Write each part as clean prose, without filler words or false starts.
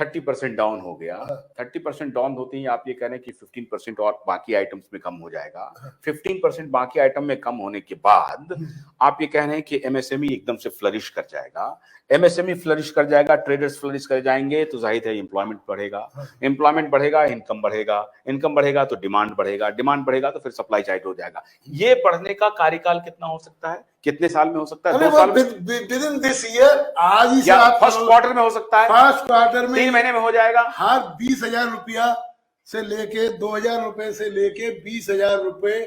30% down हो गया। 30% down होते ही आप ये कह रहे हैं कि 15% और बाकी आइटम्स में कम हो जाएगा। 15% बाकी आइटम में कम होने के बाद आप ये कह रहे हैं कि एमएसएमई एकदम से फ्लरिश कर जाएगा। एमएसएमई फ्लरिश कर जाएगा, ट्रेडर्स फ्लरिश कर जाएंगे तो जाहिर है एम्प्लॉयमेंट बढ़ेगा, एम्प्लॉयमेंट बढ़ेगा, इनकम बढ़ेगा, इनकम बढ़ेगा तो डिमांड बढ़ेगा, डिमांड बढ़ेगा तो फिर सप्लाई साइड हो जाएगा। ये बढ़ने का कार्यकाल कितना हो सकता है, कितने साल में हो सकता है? 2 साल में, विद इन दिस ईयर, आज ही से आप फर्स्ट क्वार्टर में हो सकता है, फर्स्ट क्वार्टर में 3 महीने में हो जाएगा। हाँ, 20,000 रुपया से लेके 2,000 रुपए से लेके 20,000 रुपए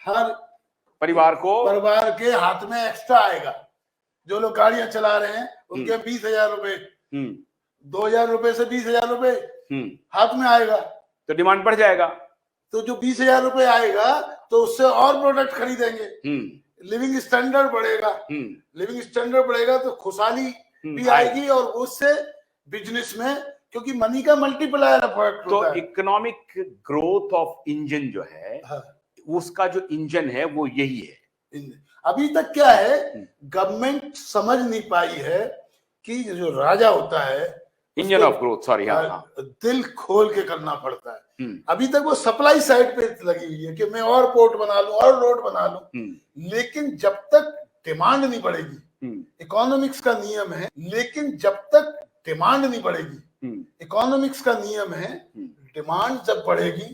हर परिवार के हाथ में एक्स्ट्रा आएगा। जो लोग गाड़ियां चला रहे हैं उनके 20,000 रुपए, 2,000 रुपए से 20,000 रुपए हाथ में आएगा तो डिमांड बढ़ जाएगा। तो जो 20,000 रुपए आएगा तो उससे और प्रोडक्ट खरीदेंगे, लिविंग स्टैंडर्ड बढ़ेगा, लिविंग स्टैंडर्ड बढ़ेगा तो खुशहाली भी आएगी और उससे बिजनेस में, क्योंकि मनी का मल्टीप्लायर इफेक्ट होता है। तो इकोनॉमिक ग्रोथ ऑफ इंजन जो है, उसका जो इंजन है वो यही है। अभी तक क्या है, गवर्नमेंट समझ नहीं पाई है कि जो राजा होता है इंजन ऑफ ग्रोथ, सॉरी, दिल खोल के करना पड़ता है। अभी तक वो सप्लाई साइड पे लगी हुई है कि मैं और पोर्ट बना लूं और रोड बना लूं, लेकिन जब तक डिमांड नहीं बढ़ेगी, इकोनॉमिक्स का नियम है, लेकिन जब तक डिमांड नहीं बढ़ेगी, इकोनॉमिक्स का नियम है, डिमांड जब बढ़ेगी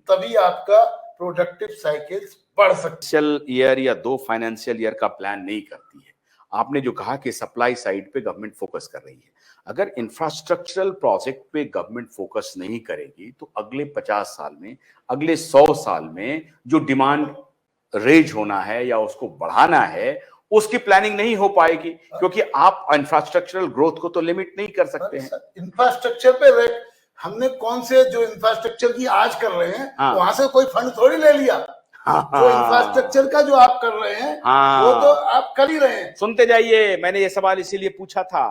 तभी आपका प्रोडक्टिव साइकिल्स बढ़ सकती है। ईयर या 2 फाइनेंशियल ईयर का प्लान नहीं करती है। आपने जो कहा कि सप्लाई साइड पे गवर्नमेंट फोकस कर रही है, अगर इंफ्रास्ट्रक्चरल प्रोजेक्ट पे गवर्नमेंट फोकस नहीं करेगी तो अगले 50 साल में, अगले 100 साल में जो डिमांड रेज होना है या उसको बढ़ाना है, उसकी प्लानिंग नहीं हो पाएगी, क्योंकि आप इंफ्रास्ट्रक्चरल ग्रोथ को तो लिमिट नहीं कर सकते हैं। इंफ्रास्ट्रक्चर पे हमने कौन से जो इंफ्रास्ट्रक्चर की आज कर रहे हैं, वहां से कोई फंड थोड़ी ले लिया। जो इंफ्रास्ट्रक्चर का जो आप कर रहे हैं, वो तो आप कर ही रहे हैं। सुनते जाइए, मैंने ये सवाल इसीलिए पूछा था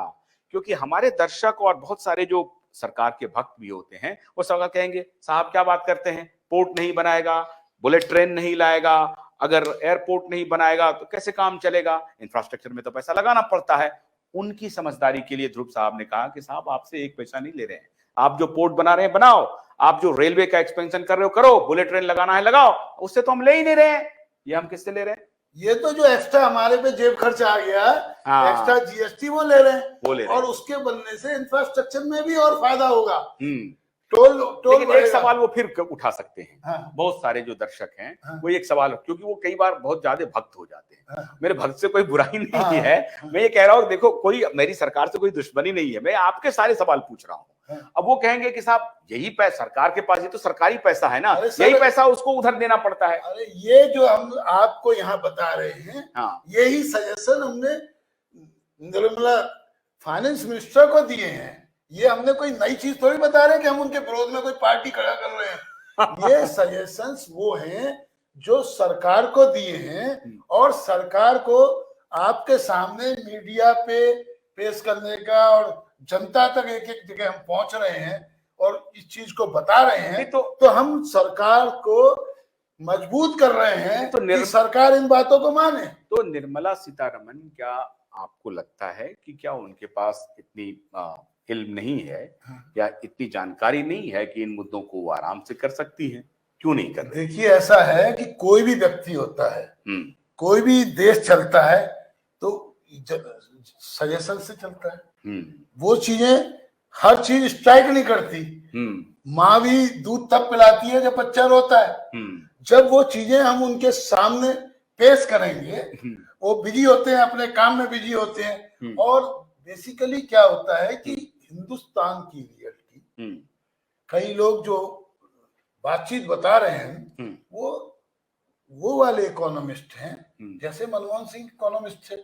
क्योंकि हमारे दर्शक और बहुत सारे जो सरकार के भक्त भी होते हैं, वो सवाल कहेंगे, साहब क्या बात करते हैं, पोर्ट नहीं बनाएगा, बुलेट ट्रेन नहीं लाएगा, अगर एयरपोर्ट नहीं बनाएगा तो कैसे काम चलेगा, इंफ्रास्ट्रक्चर में तो पैसा लगाना पड़ता है। उनकी समझदारी के लिए ध्रुव साहब ने कहा कि साहब आपसे एक पैसा नहीं ले रहे हैं, आप जो पोर्ट बना रहे हैं बनाओ, आप जो रेलवे का एक्सपेंशन कर रहे हो करो, बुलेट ट्रेन लगाना है लगाओ, उससे तो हम ले ही नहीं रहे हैं। ये हम किससे ले रहे हैं? ये तो जो एक्स्ट्रा हमारे पे जेब खर्च आ गया, एक्स्ट्रा जीएसटी वो ले रहे हैं, और उसके बनने से इंफ्रास्ट्रक्चर में भी और फायदा होगा। टोल लेकिन एक सवाल वो फिर उठा सकते हैं, बहुत सारे जो दर्शक हैं वो एक सवाल, क्योंकि वो कई बार बहुत ज्यादा भक्त हो जाते हैं। मेरे भक्त से कोई बुराई नहीं है, मैं ये कह रहा हूँ, देखो कोई मेरी सरकार से कोई दुश्मनी नहीं है, मैं आपके सारे सवाल पूछ रहा हूँ। अब वो कहेंगे कि साहब यही पैसा सरकार के पास, ये तो सरकारी पैसा है ना, यही पैसा उसको उधर देना पड़ता है। अरे ये जो हम आपको यहाँ बता रहे हैं, यही सजेशन हमने निर्मला फाइनेंस मिनिस्टर को दिए हैं। ये हमने कोई नई चीज थोड़ी बता रहे हैं कि हम उनके विरोध में कोई पार्टी खड़ा कर रहे हैं। ये सजेशंस वो हैं जो सरकार को दिए हैं, और सरकार को आपके सामने मीडिया पे पेश करने का, और जनता तक एक एक जगह हम पहुंच रहे हैं और इस चीज को बता रहे हैं, तो हम सरकार को मजबूत कर रहे हैं कि सरकार इन बातों को माने। तो निर्मला सीतारमण, क्या आपको लगता है कि क्या उनके पास इतनी इल्म नहीं है या इतनी जानकारी नहीं है कि इन मुद्दों को वो आराम से कर सकती हैं? क्यों नहीं कर रही? देखिए, ऐसा है कि कोई भी व्यक्ति होता है, कोई भी देश चलता है तो सजेशन से चलता है। वो चीजें, हर चीज स्ट्राइक नहीं करती। माँ भी दूध तब पिलाती है जब बच्चा रोता है। जब वो चीजें हम उनके सामने पेश करेंगे, वो बिजी होते हैं, अपने काम में बिजी होते हैं। और बेसिकली क्या होता है कि हिंदुस्तान की रियलिटी, कई लोग जो बातचीत बता रहे हैं वो वाले इकोनॉमिस्ट हैं, जैसे मनमोहन सिंह इकोनॉमिस्ट थे।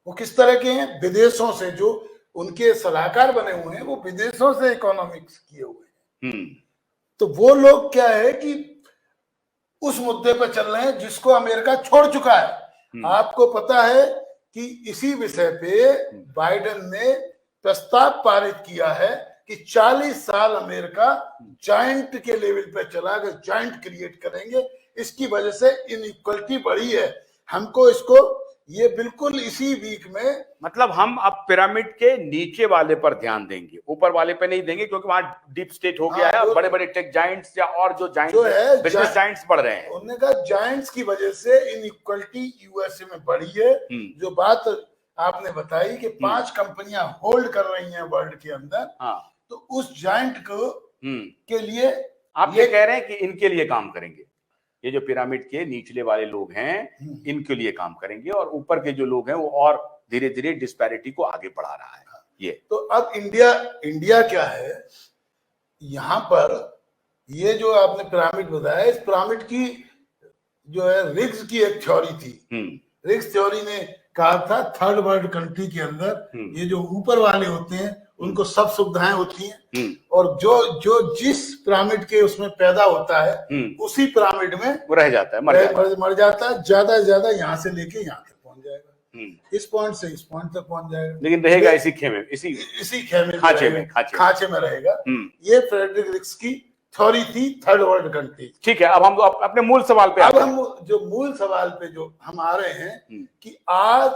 वो किस तरह के हैं? विदेशों से, जो उनके सलाहकार बने हुए हैं वो विदेशों से इकोनॉमिक्स किए हुए हैं। तो वो लोग क्या है कि उस मुद्दे पर चल रहे हैं जिसको अमेरिका छोड़ चुका है। आपको पता है कि इसी विषय पे बाइडेन ने प्रस्ताव पारित किया है कि 40 साल अमेरिका जॉइंट के लेवल पे चला गया, जॉइंट क्रिएट करेंगे। इसकी वजह से इनइक्वालिटी बढ़ी है, हमको इसको ये बिल्कुल इसी वीक में, मतलब हम अब पिरामिड के नीचे वाले पर ध्यान देंगे, ऊपर वाले पे नहीं देंगे, क्योंकि वहां डीप स्टेट हो गया है, बड़े बड़े टेक जायंट्स या और जो जायंट्स बिजनेस जायंट्स बढ़ रहे हैं। उन्होंने कहा जायंट्स की वजह से इनइक्वालिटी यूएसए में बढ़ी है। जो बात आपने बताई कि 5 कंपनियां होल्ड कर रही हैं वर्ल्ड के अंदर, तो उस जायंट को के लिए आप ये कह रहे हैं कि इनके लिए काम करेंगे, ये जो पिरामिड के निचले वाले लोग हैं इनके लिए काम करेंगे, और ऊपर के जो लोग हैं वो और धीरे धीरे डिस्पैरिटी को आगे बढ़ा रहा है ये। तो अब इंडिया क्या है यहाँ पर, ये जो आपने पिरामिड बताया, इस पिरामिड की जो है रिग्स की एक थ्योरी थी। रिग्स थ्योरी ने कहा था थर्ड वर्ल्ड कंट्री के अंदर ये जो ऊपर वाले होते हैं उनको सब सुविधाएं होती हैं, और जो जिस पिरामिड के उसमें पैदा होता है उसी पिरामिड में वो रह जाता है, मर जाता है, ज्यादा से ज्यादा यहाँ से लेके यहाँ तक पहुंच जाएगा, इस पॉइंट से इस पॉइंट तक पहुंच जाएगा, लेकिन रहेगा इसी खेमे, इसी खांचे में रहेगा। ये फ्रेडरिक रिग्स की थ्योरी थी थर्ड वर्ल्ड कंट्री। ठीक है, अब हम अपने मूल सवाल पे अब हम जो मूल सवाल पे जो हम आ रहे हैं कि आज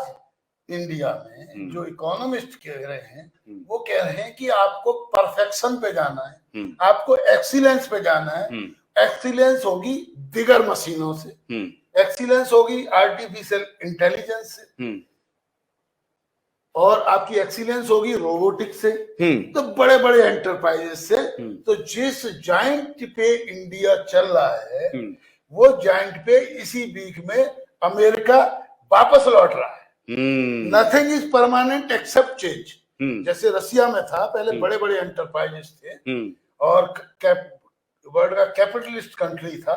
इंडिया में जो इकोनॉमिस्ट कह रहे हैं वो कह रहे हैं कि आपको परफेक्शन पे जाना है, आपको एक्सीलेंस पे जाना है। एक्सीलेंस होगी दिगर मशीनों से, एक्सीलेंस होगी आर्टिफिशियल इंटेलिजेंस से, और आपकी एक्सीलेंस होगी रोबोटिक्स से, तो बड़े बड़े एंटरप्राइजेस से। तो जिस जायंट पे इंडिया चल रहा है वो जायंट पे इसी वीक में अमेरिका वापस लौट रहा है। Nothing is permanent except change. जैसे रसिया में था पहले, बड़े बड़े एंटरप्राइजेस थे और वर्ल्ड का कैपिटलिस्ट कंट्री था,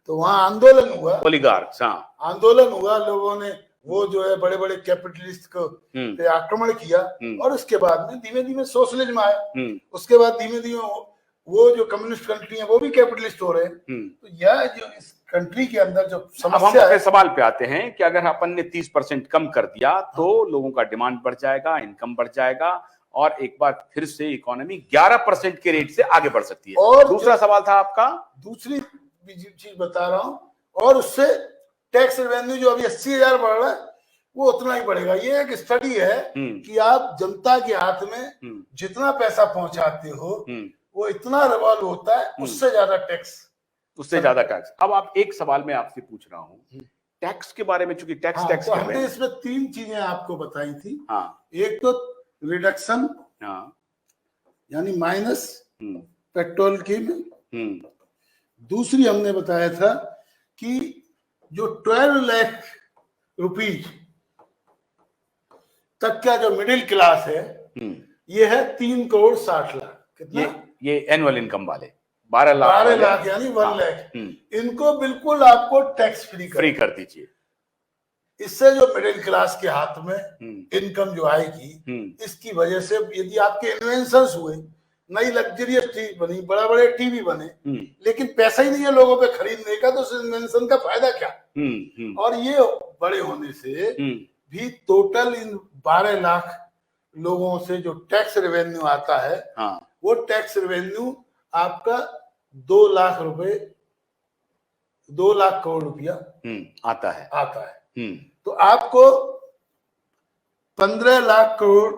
तो वहां आंदोलन हुआ, आंदोलन हुआ, लोगों ने वो जो है बड़े बड़े कैपिटलिस्ट को पे आक्रमण किया, और उसके बाद में धीमे धीमे सोशलिज्म आया, उसके बाद धीमे धीमे वो जो कम्युनिस्ट कंट्री है वो भी कैपिटलिस्ट हो रहे हैं। तो यह जो इस कंट्री के अंदर जो समस्या है, सवाल पे आते हैं कि अगर अपन ने 30% कम कर दिया तो लोगों का डिमांड बढ़ जाएगा, इनकम बढ़ जाएगा, और एक बार फिर से इकोनॉमी 11% के रेट से आगे बढ़ सकती है। और दूसरा सवाल था आपका, दूसरी चीज बता रहा हूं, और उससे टैक्स रेवेन्यू जो अभी 80,000 बढ़ रहा है वो उतना ही बढ़ेगा। ये एक स्टडी है कि आप जनता के हाथ में जितना पैसा पहुंचाते हो वो इतना रिवॉल्व होता है, उससे ज्यादा टैक्स। अब आप एक सवाल मैं आपसे पूछ रहा हूँ टैक्स के बारे में, चूंकि टैक्स तो हमने इसमें 3 चीजें आपको बताई थी। एक तो रिडक्शन, यानी माइनस पेट्रोल की में। दूसरी हमने बताया था कि जो 12 लाख रुपीज तक का जो मिडिल क्लास है ये है 3 करोड़ 60 लाख। कितना? ये एनुअल इनकम वाले 12 लाख यानी 1 लाख, इनको बिल्कुल आपको टैक्स फ्री कर दीजिए। इससे जो मिडिल क्लास के हाथ में इनकम जो आएगी, इसकी वजह से यदि आपके इन्वेंशंस हुए, नई लग्जरियस टीवी बनी, बड़ा बड़े टीवी बने, लेकिन पैसा ही नहीं है लोगों पे खरीदने का, तो उस इन्वेंशन का फायदा क्या? और ये बड़े होने से भी टोटल इन 12 लाख लोगों से जो टैक्स रेवेन्यू आता है, वो टैक्स रेवेन्यू आपका 2 लाख रुपए, 2 लाख करोड़ रुपया आता है। तो आपको 15 लाख करोड़